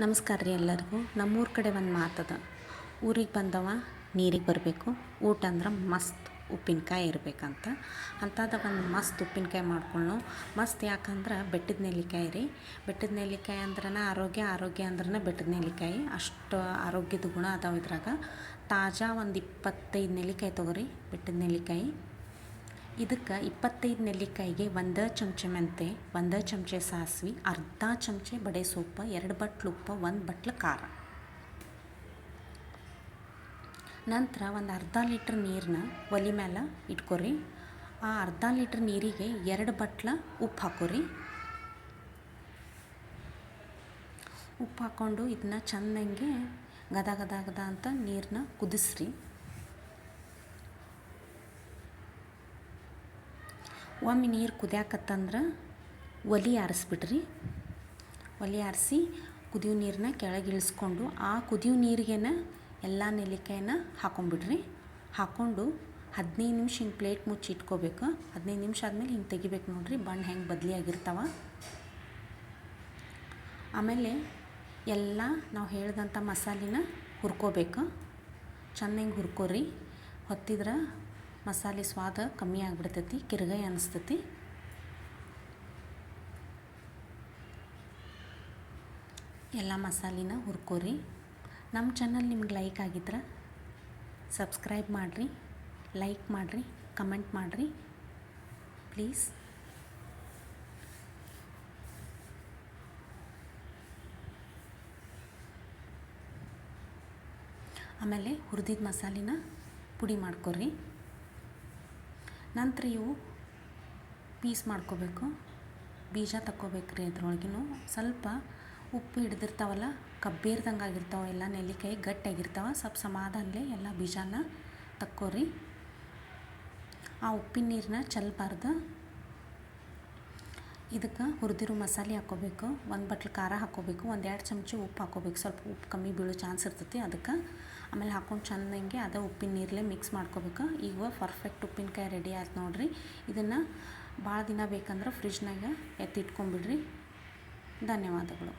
ನಮಸ್ಕಾರ ರೀ ಎಲ್ಲರಿಗೂ. ನಮ್ಮೂರ ಕಡೆ ಒಂದು ಮಾತದ, ಊರಿಗೆ ಬಂದವ ನೀರಿಗೆ ಬರಬೇಕು, ಊಟ ಅಂದ್ರೆ ಮಸ್ತ್ ಉಪ್ಪಿನಕಾಯಿ ಇರಬೇಕಂತ. ಅಂಥದ್ದು ಒಂದು ಮಸ್ತ್ ಉಪ್ಪಿನಕಾಯಿ ಮಾಡ್ಕೊಳ್ಳೋ ಮಸ್ತ್. ಯಾಕಂದ್ರೆ ಬೆಟ್ಟದ ನೆಲ್ಲಿಕಾಯಿ ರೀ. ಬೆಟ್ಟದ ನೆಲ್ಲಿಕಾಯಿ ಅಂದ್ರೆ ಆರೋಗ್ಯ ಅಂದ್ರೆ ಬೆಟ್ಟದ ನೆಲ್ಲಿಕಾಯಿ ಅಷ್ಟು ಆರೋಗ್ಯದ ಗುಣ ಅದಾವೆ ಇದ್ರಾಗ. ತಾಜಾ ಒಂದು 25 ನೆಲ್ಲಿಕಾಯಿ ತೊಗೊರಿ. ಬೆಟ್ಟದ ನೆಲ್ಲಿಕಾಯಿ ಇದಕ್ಕೆ 25 ನೆಲ್ಲಿಕಾಯಿಗೆ 1 ಚಮಚೆ ಮೆಂತೆ, 1 ಚಮಚೆ ಸಾಸಿವೆ, ಅರ್ಧ ಚಮಚೆ ಬಡೆ ಸೊಪ್ಪು, 2 ಬಟ್ಲು ಉಪ್ಪು, 1 ಬಟ್ಲು ಖಾರ. ನಂತರ ಒಂದು ಅರ್ಧ ಲೀಟ್ರ್ ನೀರನ್ನ ಒಲೆ ಮೇಲೆ ಇಟ್ಕೊರಿ. ಆ ಅರ್ಧ ಲೀಟ್ರ್ ನೀರಿಗೆ 2 ಬಟ್ಲು ಉಪ್ಪು ಹಾಕೋರಿ. ಉಪ್ಪು ಹಾಕ್ಕೊಂಡು ಇದನ್ನ ಚೆಂದಂಗೆ ಗದ ಗದ ಗದ ಅಂತ ನೀರನ್ನ ಕುದಿಸ್ರಿ. ಒಮ್ಮೆ ನೀರು ಕುದಿಯಾಕತ್ತಂದ್ರೆ ಒಲೆ ಆರಿಸ್ಬಿಡ್ರಿ. ಒಲೆ ಆರಿಸಿ ಕುದಿಯೋ ನೀರನ್ನ ಕೆಳಗೆ ಇಳಿಸ್ಕೊಂಡು ಆ ಕುದಿಯೋ ನೀರಿಗೇನ ಎಲ್ಲ ನೆಲ್ಲಿಕಾಯಿನ ಹಾಕೊಂಡ್ಬಿಡ್ರಿ. ಹಾಕ್ಕೊಂಡು 15 ನಿಮಿಷ ಹಿಂಗೆ ಪ್ಲೇಟ್ ಮುಚ್ಚಿ ಇಟ್ಕೋಬೇಕು. 15 ನಿಮಿಷ ಆದಮೇಲೆ ಹಿಂಗೆ ತೆಗಿಬೇಕು ನೋಡಿರಿ, ಬಣ್ಣ ಹೆಂಗೆ ಬದಲಿ ಆಗಿರ್ತಾವ. ಆಮೇಲೆ ಎಲ್ಲ ನಾವು ಹೇಳ್ದಂಥ ಮಸಾಲೆನ ಹುರ್ಕೋಬೇಕು. ಚೆಂದಂಗೆ ಹುರ್ಕೋರಿ. ಹೊತ್ತಿದ್ರೆ ಮಸಾಲೆ ಸ್ವಾದ ಕಮ್ಮಿ ಆಗಿಬಿಡ್ತೈತಿ, ಕಿರ್ಗಾಯಿ ಅನಿಸ್ತೈತಿ. ಎಲ್ಲ ಮಸಾಲೆನ ಹುರ್ಕೋರಿ. ನಮ್ಮ ಚಾನಲ್ ನಿಮ್ಗೆ ಲೈಕ್ ಆಗಿದ್ರೆ ಸಬ್ಸ್ಕ್ರೈಬ್ ಮಾಡಿರಿ, ಲೈಕ್ ಮಾಡಿರಿ, ಕಮೆಂಟ್ ಮಾಡಿರಿ ಪ್ಲೀಸ್. ಆಮೇಲೆ ಹುರಿದಿದ್ದ ಮಸಾಲೆನ ಪುಡಿ ಮಾಡ್ಕೊರಿ. ನಂತರ ಇವು ಪೀಸ್ ಮಾಡ್ಕೋಬೇಕು. ಬೀಜ ತಕ್ಕೋಬೇಕ್ರಿ. ಅದ್ರೊಳಗಿನೂ ಸ್ವಲ್ಪ ಉಪ್ಪು ಹಿಡ್ದಿರ್ತಾವಲ್ಲ, ಕಬ್ಬೇರ್ದಂಗೆ ಆಗಿರ್ತಾವೆ. ಎಲ್ಲ ನೆಲ್ಲಿಕಾಯಿ ಗಟ್ಟಿಯಾಗಿರ್ತಾವೆ. ಸ್ವಲ್ಪ ಸಮಾಧಾನಲೆ ಎಲ್ಲ ಬೀಜನ ತಕ್ಕೋರಿ. ಆ ಉಪ್ಪಿನ ನೀರನ್ನ ಚೆಲ್ಲಬಾರ್ದು. ಇದಕ್ಕೆ ಹುರಿದಿರೋ ಮಸಾಲೆ ಹಾಕ್ಕೋಬೇಕು. 1 ಬಟ್ಲು ಖಾರ ಹಾಕ್ಕೋಬೇಕು. 1-2 ಚಮಚ ಉಪ್ಪು ಹಾಕ್ಕೋಬೇಕು. ಸ್ವಲ್ಪ ಉಪ್ಪು ಕಮ್ಮಿ ಬೀಳೋ ಚಾನ್ಸ್ ಇರ್ತೈತಿ ಅದಕ್ಕೆ. ಆಮೇಲೆ ಹಾಕ್ಕೊಂಡು ಚೆಂದಂಗೆ ಅದೇ ಉಪ್ಪಿನ ನೀರಲ್ಲೇ ಮಿಕ್ಸ್ ಮಾಡ್ಕೋಬೇಕು. ಈಗ ಪರ್ಫೆಕ್ಟ್ ಉಪ್ಪಿನಕಾಯಿ ರೆಡಿ ಆಯ್ತು ನೋಡಿರಿ. ಇದನ್ನು ಭಾಳ ದಿನ ಬೇಕಂದ್ರೆ ಫ್ರಿಜ್ನಾಗ ಎತ್ತಿಟ್ಕೊಂಬಿಡ್ರಿ. ಧನ್ಯವಾದಗಳು.